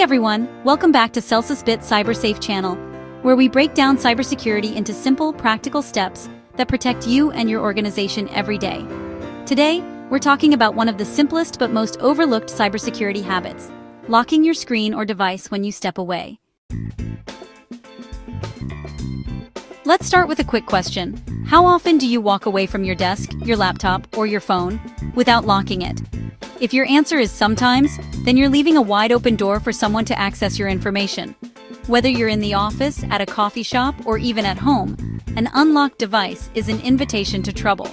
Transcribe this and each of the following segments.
everyone, welcome back to CelsusBit CyberSafe channel, where we break down cybersecurity into simple, practical steps that protect you and your organization every day. Today, we're talking about one of the simplest but most overlooked cybersecurity habits: locking your screen or device when you step away. Let's start with a quick question. How often do you walk away from your desk, your laptop, or your phone without locking it? If your answer is sometimes, then you're leaving a wide open door for someone to access your information. Whether you're in the office, at a coffee shop, or even at home, an unlocked device is an invitation to trouble.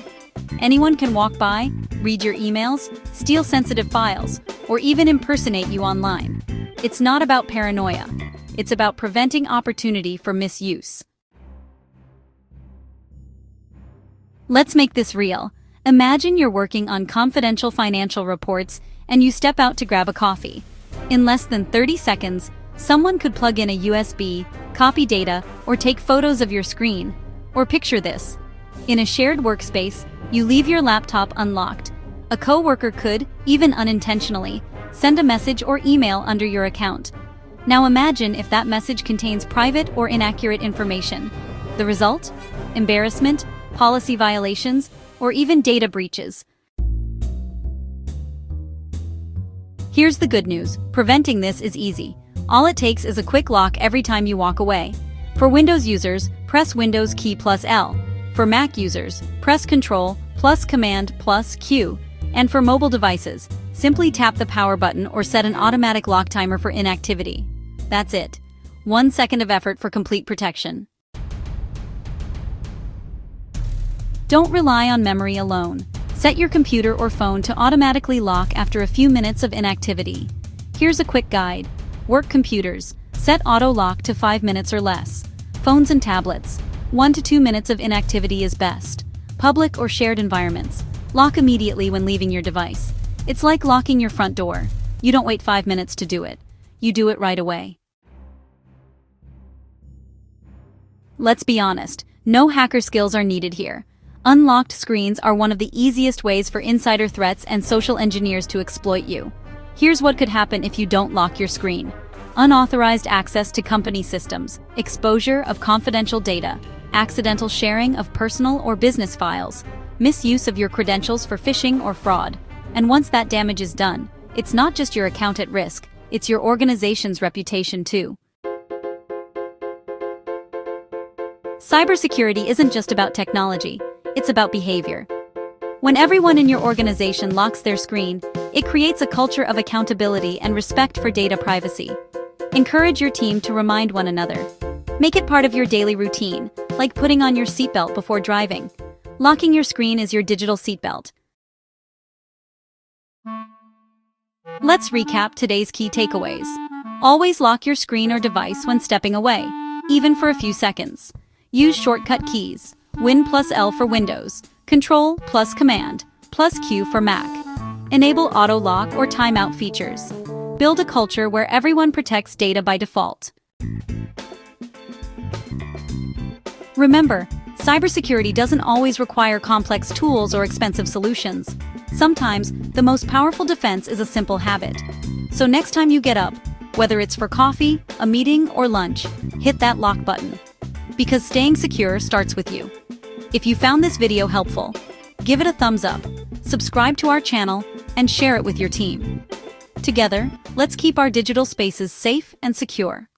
Anyone can walk by, read your emails, steal sensitive files, or even impersonate you online. It's not about paranoia. It's about preventing opportunity for misuse. Let's make this real. Imagine you're working on confidential financial reports and you step out to grab a coffee. In less than 30 seconds, someone could plug in a USB, copy data, or take photos of your screen. Or picture this. In a shared workspace, you leave your laptop unlocked. A coworker could, even unintentionally, send a message or email under your account. Now imagine if that message contains private or inaccurate information. The result? Embarrassment, policy violations, or even data breaches. Here's the good news. Preventing this is easy. All it takes is a quick lock every time you walk away. For Windows users, press Windows key plus L. For Mac users, press Control plus Command plus Q. And for mobile devices, simply tap the power button or set an automatic lock timer for inactivity. That's it. 1 second of effort for complete protection. Don't rely on memory alone. Set your computer or phone to automatically lock after a few minutes of inactivity. Here's a quick guide. Work computers. Set auto lock to 5 minutes or less. Phones and tablets. 1 to 2 minutes of inactivity is best. Public or shared environments. Lock immediately when leaving your device. It's like locking your front door. You don't wait 5 minutes to do it. You do it right away. Let's be honest, no hacker skills are needed here. Unlocked screens are one of the easiest ways for insider threats and social engineers to exploit you. Here's what could happen if you don't lock your screen: unauthorized access to company systems, exposure of confidential data, accidental sharing of personal or business files, misuse of your credentials for phishing or fraud. And once that damage is done, it's not just your account at risk, it's your organization's reputation too. Cybersecurity isn't just about technology. It's about behavior. When everyone in your organization locks their screen, it creates a culture of accountability and respect for data privacy. Encourage your team to remind one another. Make it part of your daily routine, like putting on your seatbelt before driving. Locking your screen is your digital seatbelt. Let's recap today's key takeaways. Always lock your screen or device when stepping away, even for a few seconds. Use shortcut keys. Win plus L for Windows, Control plus Command, plus Q for Mac. Enable auto lock or timeout features. Build a culture where everyone protects data by default. Remember, cybersecurity doesn't always require complex tools or expensive solutions. Sometimes, the most powerful defense is a simple habit. So next time you get up, whether it's for coffee, a meeting, or lunch, hit that lock button. Because staying secure starts with you. If you found this video helpful, give it a thumbs up, subscribe to our channel, and share it with your team. Together, let's keep our digital spaces safe and secure.